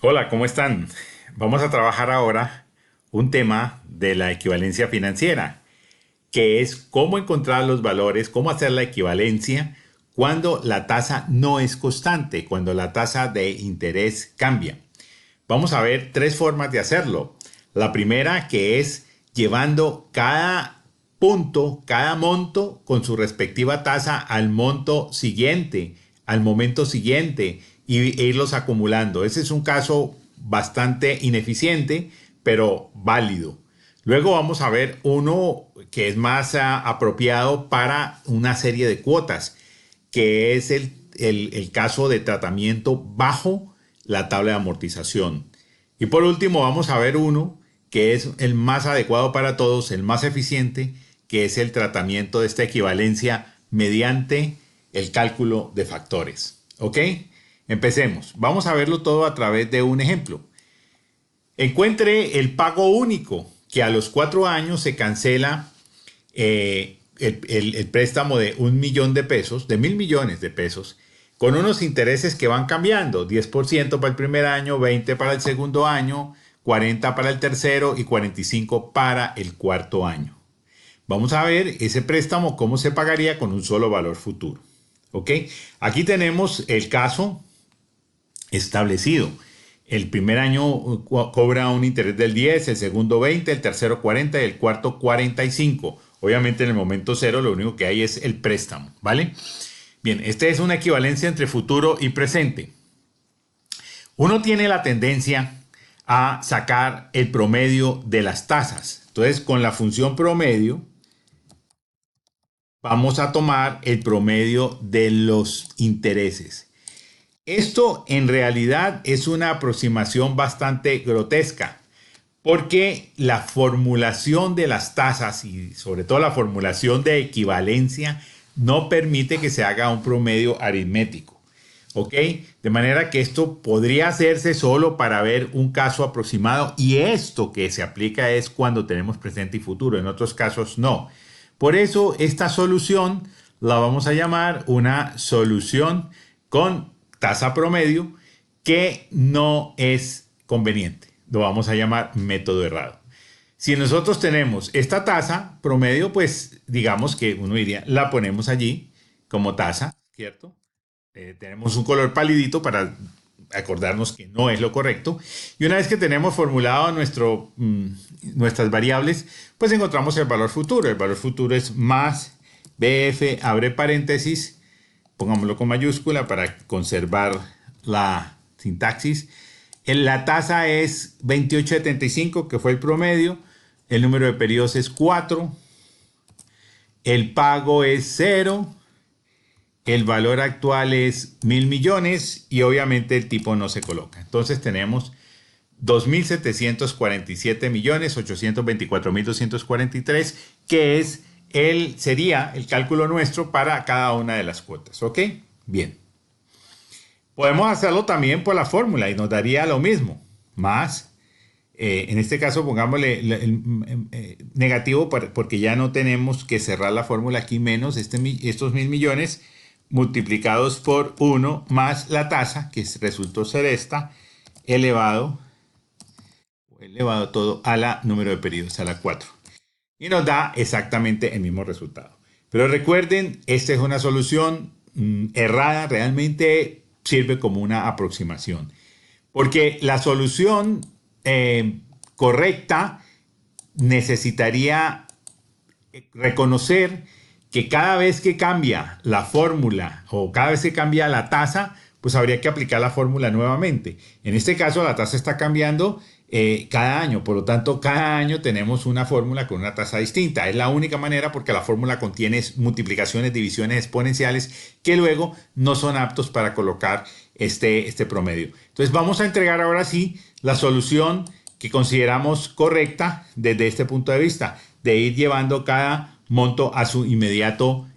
Hola, ¿cómo están? Vamos a trabajar ahora un tema de la equivalencia financiera, que es cómo encontrar los valores, cómo hacer la equivalencia cuando la tasa no es constante, cuando la tasa de interés cambia. Vamos a ver tres formas de hacerlo. La primera, que es llevando cada punto, cada monto con su respectiva tasa al monto siguiente, al momento siguiente e irlos acumulando. Ese es un caso bastante ineficiente, pero válido. Luego vamos a ver uno que es más apropiado para una serie de cuotas, que es el caso de tratamiento bajo la tabla de amortización. Y por último vamos a ver uno que es el más adecuado para todos, el más eficiente, que es el tratamiento de esta equivalencia mediante el cálculo de factores. ¿Ok? Empecemos. Vamos a verlo todo a través de un ejemplo. Encuentre el pago único, que a los 4 años se cancela el préstamo de 1 millón de pesos, de 1.000 millones de pesos, con unos intereses que van cambiando, 10% para el primer año, 20% para el segundo año, 40% para el tercero y 45% para el cuarto año. Vamos a ver ese préstamo cómo se pagaría con un solo valor futuro. ¿Ok? Aquí tenemos el caso establecido. El primer año cobra un interés del 10, el segundo 20, el tercero 40 y el cuarto 45. Obviamente en el momento cero lo único que hay es el préstamo, ¿vale? Bien, esta es una equivalencia entre futuro y presente. Uno tiene la tendencia a sacar el promedio de las tasas. Entonces, con la función promedio, vamos a tomar el promedio de los intereses. Esto en realidad es una aproximación bastante grotesca, porque la formulación de las tasas y sobre todo la formulación de equivalencia no permite que se haga un promedio aritmético. ¿Ok? De manera que esto podría hacerse solo para ver un caso aproximado, y esto que se aplica es cuando tenemos presente y futuro, en otros casos no. Por eso esta solución la vamos a llamar una solución con tasa promedio, que no es conveniente. Lo vamos a llamar método errado. Si nosotros tenemos esta tasa promedio, pues digamos que uno diría, la ponemos allí como tasa, ¿cierto? Tenemos un color palidito para acordarnos que no es lo correcto. Y una vez que tenemos formulado nuestras variables, pues encontramos el valor futuro. El valor futuro es más BF, abre paréntesis, pongámoslo con mayúscula para conservar la sintaxis. La tasa es 28.75, que fue el promedio. El número de periodos es 4. El pago es 0. El valor actual es 1.000 millones y obviamente el tipo no se coloca. Entonces tenemos 2.747.824.243, que sería el cálculo nuestro para cada una de las cuotas. ¿Ok? Bien. Podemos hacerlo también por la fórmula y nos daría lo mismo. Más, en este caso pongámosle negativo porque ya no tenemos que cerrar la fórmula aquí, menos estos 1.000 millones multiplicados por 1 más la tasa, que resultó ser esta, elevado todo a la número de periodos, a la 4. Y nos da exactamente el mismo resultado. Pero recuerden, esta es una solución errada, realmente sirve como una aproximación. Porque la solución correcta necesitaría reconocer que cada vez que cambia la fórmula o cada vez que cambia la tasa, pues habría que aplicar la fórmula nuevamente. En este caso la tasa está cambiando cada año, por lo tanto cada año tenemos una fórmula con una tasa distinta. Es la única manera, porque la fórmula contiene multiplicaciones, divisiones exponenciales que luego no son aptos para colocar este promedio. Entonces vamos a entregar ahora sí la solución que consideramos correcta desde este punto de vista, de ir llevando cada monto a su inmediato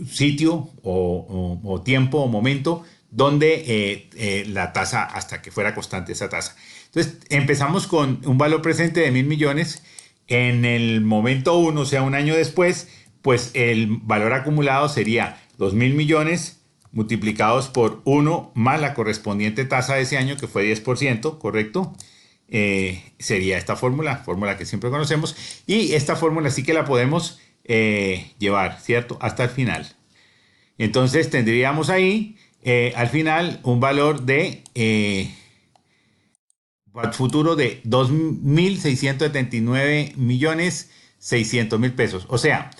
sitio o tiempo o momento donde la tasa, hasta que fuera constante esa tasa. Entonces empezamos con un valor presente de 1.000 millones. En el momento 1, o sea, un año después, pues el valor acumulado sería 2.000 millones multiplicados por 1 más la correspondiente tasa de ese año, que fue 10%, ¿correcto? Sería esta fórmula que siempre conocemos. Y esta fórmula sí que la podemos llevar, ¿cierto? Hasta el final. Entonces tendríamos ahí, al final, un valor de futuro de 2.679.600.000 pesos. O sea,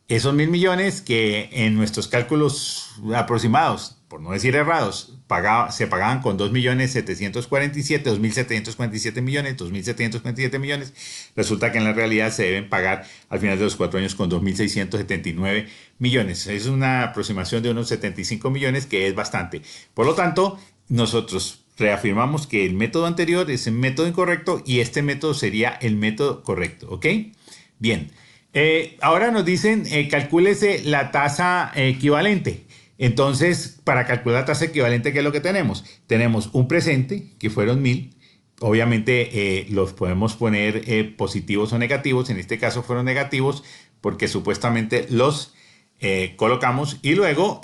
esos 1.000 millones que en nuestros cálculos aproximados, por no decir errados, se pagaban con 2.747.000, 2.747 millones, 2.747 millones. Resulta que en la realidad se deben pagar al final de los 4 años con 2.679 millones. Es una aproximación de unos 75 millones, que es bastante. Por lo tanto, nosotros reafirmamos que el método anterior es el método incorrecto y este método sería el método correcto, ¿ok? Bien. Ahora nos dicen, calcúlese la tasa equivalente. Entonces, para calcular la tasa equivalente, ¿qué es lo que tenemos? Tenemos un presente, que fueron 1.000. Obviamente los podemos poner positivos o negativos. En este caso fueron negativos porque supuestamente los colocamos y luego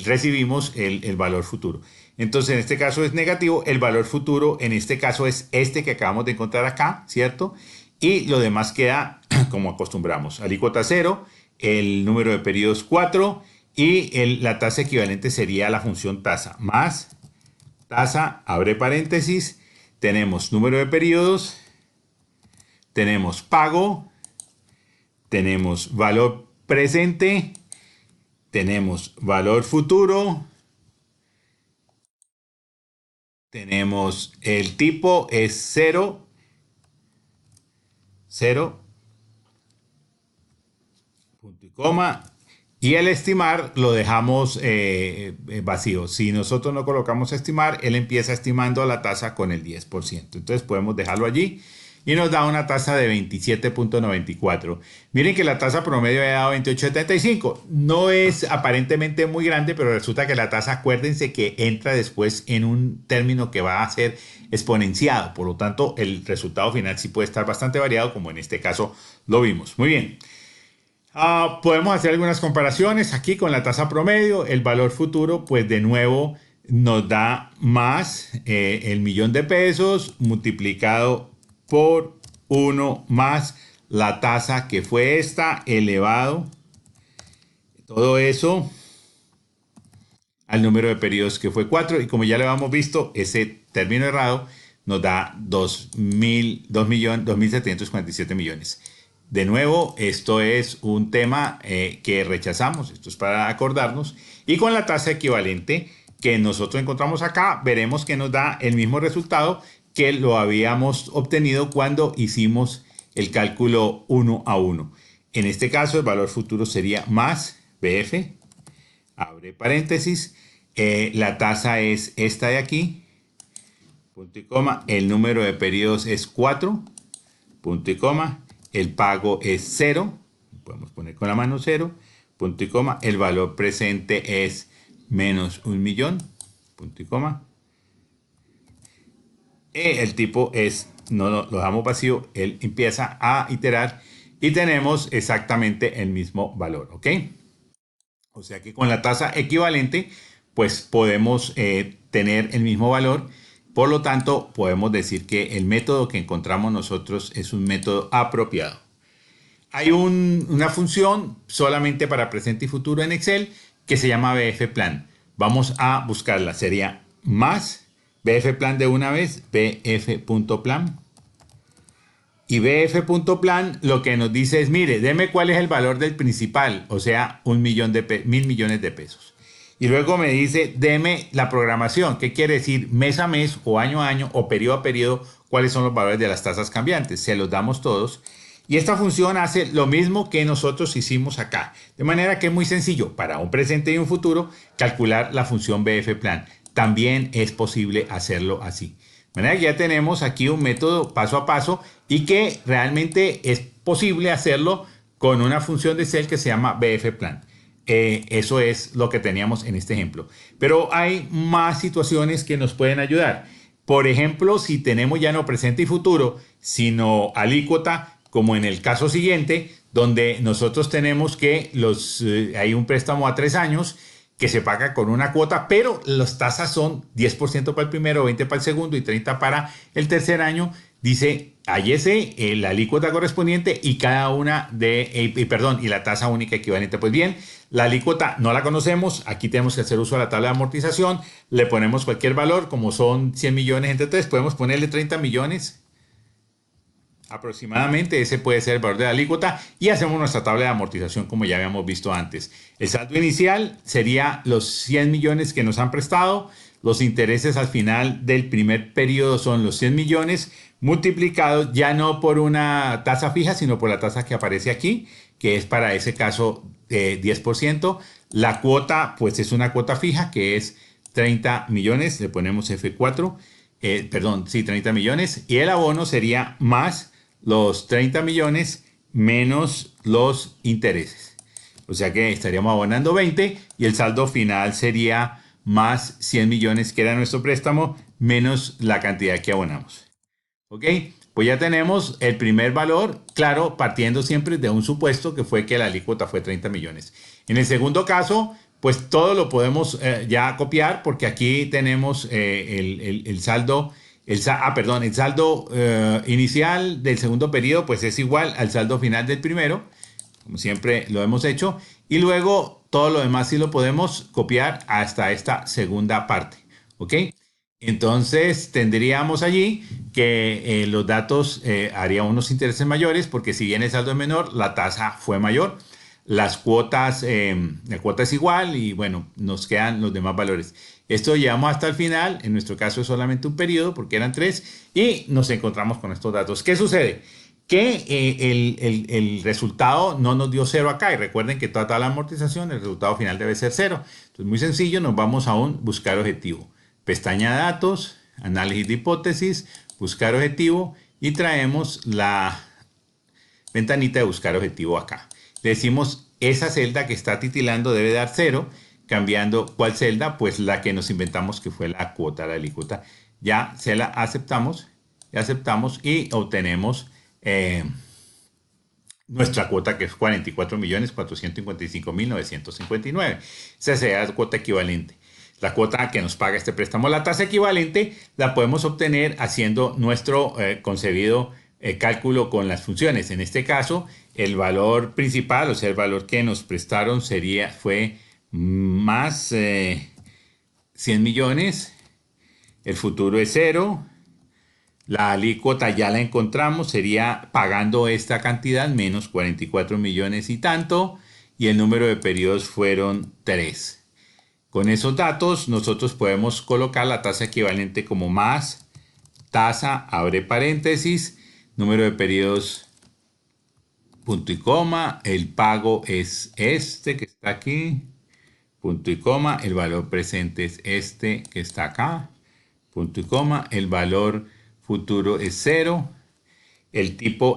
recibimos el valor futuro. Entonces, en este caso es negativo. El valor futuro en este caso es este que acabamos de encontrar acá, ¿cierto? Y lo demás queda como acostumbramos. Alícuota 0, el número de periodos 4 y la tasa equivalente sería la función tasa más tasa, abre paréntesis, tenemos número de periodos, tenemos pago, tenemos valor presente, tenemos valor futuro, tenemos el tipo es 0, punto y coma, y el estimar lo dejamos vacío. Si nosotros no colocamos estimar, él empieza estimando la tasa con el 10%. Entonces podemos dejarlo allí y nos da una tasa de 27.94. Miren que la tasa promedio ha dado 28.75. No es aparentemente muy grande, pero resulta que la tasa, acuérdense que entra después en un término que va a ser exponenciado. Por lo tanto, el resultado final sí puede estar bastante variado, como en este caso lo vimos. Muy bien. Podemos hacer algunas comparaciones aquí con la tasa promedio. El valor futuro, pues de nuevo, nos da más el millón de pesos multiplicado por 1 más la tasa que fue esta, elevado todo eso al número de periodos que fue 4. Y como ya lo habíamos visto, ese término errado nos da 2.747 millones. De nuevo, esto es un tema que rechazamos, esto es para acordarnos, y con la tasa equivalente que nosotros encontramos acá, veremos que nos da el mismo resultado que lo habíamos obtenido cuando hicimos el cálculo 1 a 1. En este caso, el valor futuro sería más BF, abre paréntesis, la tasa es esta de aquí, punto y coma, el número de periodos es 4, punto y coma, el pago es 0, podemos poner con la mano 0, punto y coma, el valor presente es menos 1.000.000, punto y coma, el tipo es, no lo dejamos vacío, él empieza a iterar y tenemos exactamente el mismo valor, ¿ok? O sea que con la tasa equivalente, pues podemos tener el mismo valor. Por lo tanto, podemos decir que el método que encontramos nosotros es un método apropiado. Hay una función solamente para presente y futuro en Excel que se llama bfplan. Vamos a buscarla. Sería más bfplan de una vez, bf.plan. Y bf.plan lo que nos dice es, mire, deme cuál es el valor del principal, o sea, 1.000 millones de pesos. Y luego me dice, deme la programación. ¿Qué quiere decir? Mes a mes o año a año o periodo a periodo, cuáles son los valores de las tasas cambiantes. Se los damos todos. Y esta función hace lo mismo que nosotros hicimos acá. De manera que es muy sencillo para un presente y un futuro calcular la función bfplan. También es posible hacerlo así. De manera que ya tenemos aquí un método paso a paso y que realmente es posible hacerlo con una función de Excel que se llama bfplan. Eso es lo que teníamos en este ejemplo. Pero hay más situaciones que nos pueden ayudar. Por ejemplo, si tenemos ya no presente y futuro, sino alícuota, como en el caso siguiente, donde nosotros tenemos que hay un préstamo a 3 años que se paga con una cuota, pero las tasas son 10% para el primero, 20% para el segundo y 30% para el tercer año. Dice, hallese la alícuota correspondiente y cada una y la tasa única equivalente. Pues bien, la alícuota no la conocemos, aquí tenemos que hacer uso de la tabla de amortización, le ponemos cualquier valor, como son 100 millones entre 3, podemos ponerle 30 millones aproximadamente, ese puede ser el valor de la alícuota y hacemos nuestra tabla de amortización como ya habíamos visto antes. El saldo inicial sería los 100 millones que nos han prestado, los intereses al final del primer periodo son los 100 millones multiplicados ya no por una tasa fija, sino por la tasa que aparece aquí, que es para ese caso 10%. La cuota, pues es una cuota fija que es 30 millones, le ponemos F4, 30 millones, y el abono sería más los 30 millones menos los intereses. O sea que estaríamos abonando 20 y el saldo final sería más 100 millones que era nuestro préstamo menos la cantidad que abonamos. ¿Ok? Pues ya tenemos el primer valor, claro, partiendo siempre de un supuesto que fue que la alícuota fue 30 millones. En el segundo caso, pues todo lo podemos ya copiar porque aquí tenemos el saldo. El saldo inicial del segundo periodo pues es igual al saldo final del primero, como siempre lo hemos hecho, y luego todo lo demás sí lo podemos copiar hasta esta segunda parte, ¿ok? Entonces tendríamos allí que los datos harían unos intereses mayores porque si bien el saldo es menor, la tasa fue mayor. Las cuotas, la cuota es igual y bueno, nos quedan los demás valores. Esto llevamos hasta el final, en nuestro caso es solamente un periodo porque eran 3 y nos encontramos con estos datos. ¿Qué sucede? Que el resultado no nos dio 0 acá y recuerden que toda la amortización, el resultado final debe ser 0. Entonces muy sencillo, nos vamos a un buscar objetivo. Pestaña de datos, análisis de hipótesis, buscar objetivo y traemos la ventanita de buscar objetivo acá. Le decimos esa celda que está titilando debe dar 0, cambiando ¿cuál celda? Pues la que nos inventamos que fue la cuota, la alícuota. Ya se la aceptamos y obtenemos nuestra cuota que es 44.455.959. Esa sería la cuota equivalente. La cuota que nos paga este préstamo. La tasa equivalente la podemos obtener haciendo nuestro concebido cálculo con las funciones. En este caso, el valor principal, o sea, el valor que nos prestaron fue más 100 millones. El futuro es 0. La alícuota ya la encontramos, sería pagando esta cantidad menos 44 millones y tanto. Y el número de periodos fueron 3. Con esos datos nosotros podemos colocar la tasa equivalente como más tasa, abre paréntesis, número de periodos, punto y coma, el pago es este que está aquí, punto y coma, el valor presente es este que está acá, punto y coma, el valor futuro es 0, el tipo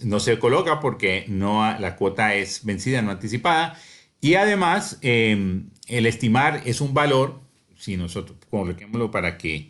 no se coloca porque la cuota es vencida, no anticipada, y además el estimar es un valor, si nosotros coloquémoslo para que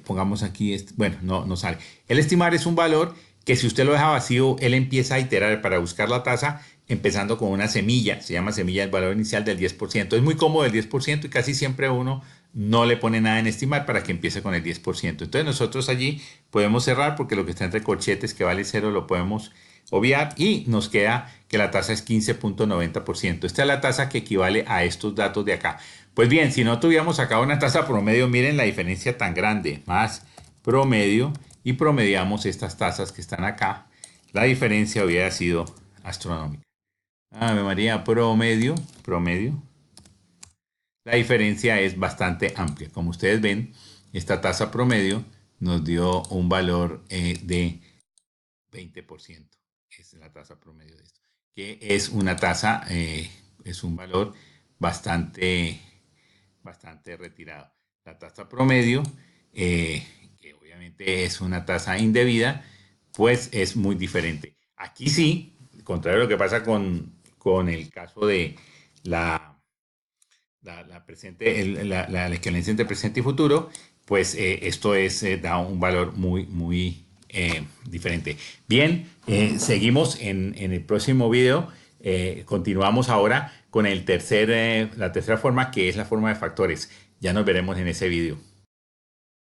pongamos aquí, bueno, no sale. El estimar es un valor que si usted lo deja vacío, él empieza a iterar para buscar la tasa, empezando con una semilla, se llama semilla del valor inicial del 10%. Es muy cómodo el 10% y casi siempre uno no le pone nada en estimar para que empiece con el 10%. Entonces nosotros allí podemos cerrar porque lo que está entre corchetes que vale 0 lo podemos obviar y nos queda que la tasa es 15.90%. Esta es la tasa que equivale a estos datos de acá. Pues bien, si no tuviéramos acá una tasa promedio, miren la diferencia tan grande, más promedio y promediamos estas tasas que están acá, la diferencia hubiera sido astronómica. Ave María, promedio, la diferencia es bastante amplia. Como ustedes ven, esta tasa promedio nos dio un valor de 20%. Es la tasa promedio de esto, que es una tasa, es un valor bastante retirado. La tasa promedio, que obviamente es una tasa indebida, pues es muy diferente. Aquí sí, contrario a lo que pasa con el caso de la equivalencia entre presente y futuro, pues esto da un valor muy diferente. Bien, seguimos en el próximo video. Continuamos ahora con la tercera forma, que es la forma de factores. Ya nos veremos en ese video.